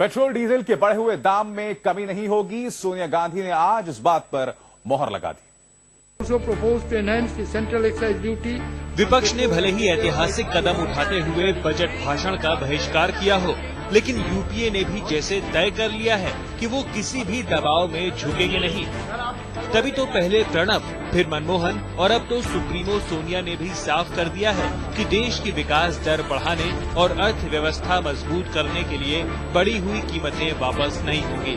Petrol diesel के बढ़े हुए दाम में कमी नहीं होगी, सोनिया गांधी ने आज इस बात पर मोहर लगा दी। विपक्ष ने भले ही ऐतिहासिक कदम उठाते हुए बजट भाषण का बहिष्कार किया हो, लेकिन यूपीए ने भी जैसे तय कर लिया है कि वो किसी भी दबाव में झुकेंगे नहीं। तभी तो पहले प्रणब, फिर मनमोहन और अब तो सुप्रीमो सोनिया ने भी साफ कर दिया है कि देश की विकास दर बढ़ाने और अर्थव्यवस्था मजबूत करने के लिए बढ़ी हुई कीमतें वापस नहीं होंगी।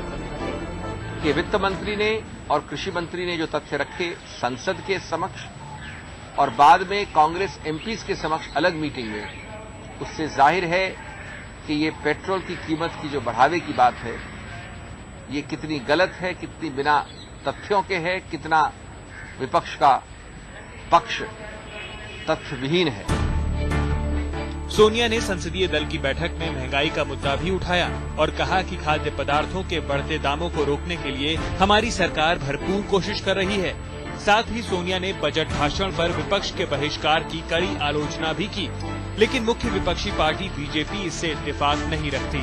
कि वित्त मंत्री ने और कृषि मंत्री ने जो तथ्य रखे संसद के समक्ष और बाद में कांग्रेस एमपीज के समक्ष अलग मीटिंग में, उससे जाहिर है कि ये पेट्रोल की कीमत की जो बढ़ावे की बात है, ये कितनी गलत है, कितनी बिना तथ्यों के है, कितना विपक्ष का पक्ष तथ्यविहीन है। सोनिया ने संसदीय दल की बैठक में महंगाई का मुद्दा भी उठाया और कहा कि खाद्य पदार्थों के बढ़ते दामों को रोकने के लिए हमारी सरकार भरपूर कोशिश कर रही है। साथ ही सोनिया ने बजट भाषण पर विपक्ष के बहिष्कार की कड़ी आलोचना भी की, लेकिन मुख्य विपक्षी पार्टी बीजेपी इससे इत्तेफाक नहीं रखती।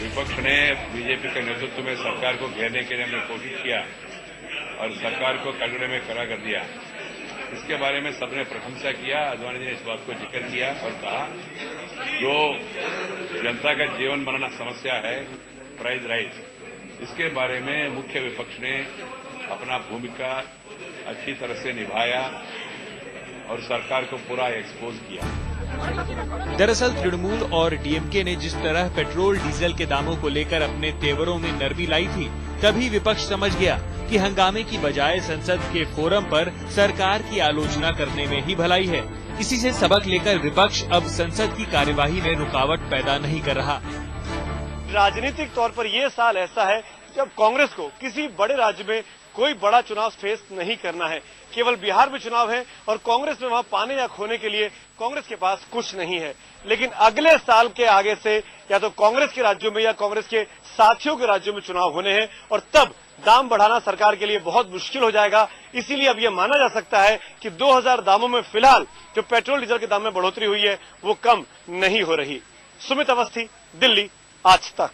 विपक्ष ने बीजेपी के नेतृत्व में सरकार को घेरने के लिए हमने कोशिश किया और सरकार को कटघरे में खड़ा कर दिया। इसके बारे में सबने प्रशंसा किया। आडवाणी जी ने इस बात को जिक्र किया और कहा जो जनता का जीवन बनाना समस्या है, प्राइस राइज, इसके बारे में मुख्य विपक्ष ने अपना भूमिका अच्छी तरह से निभाया और सरकार को पूरा एक्सपोज किया। दरअसल तृणमूल और डीएमके ने जिस तरह पेट्रोल डीजल के दामों को लेकर अपने तेवरों में नरमी लाई थी, तभी विपक्ष समझ गया कि हंगामे की बजाय संसद के फोरम पर सरकार की आलोचना करने में ही भलाई है। इसी से सबक लेकर विपक्ष अब संसद की कार्यवाही में रुकावट पैदा नहीं कर रहा। राजनीतिक तौर पर ये साल ऐसा है जब कांग्रेस को किसी बड़े राज्य में कोई बड़ा चुनाव फेस नहीं करना है। केवल बिहार में चुनाव है और कांग्रेस में वहां पाने या खोने के लिए कांग्रेस के पास कुछ नहीं है। लेकिन अगले साल के आगे से या तो कांग्रेस के राज्यों में या कांग्रेस के साथियों के राज्यों में चुनाव होने हैं और तब दाम बढ़ाना सरकार के लिए बहुत मुश्किल हो जाएगा। इसीलिए अब यह माना जा सकता है कि 2000 दामों में फिलहाल जो पेट्रोल डीजल के दाम में बढ़ोतरी हुई है वो कम नहीं हो रही। सुमित अवस्थी, दिल्ली, आज तक।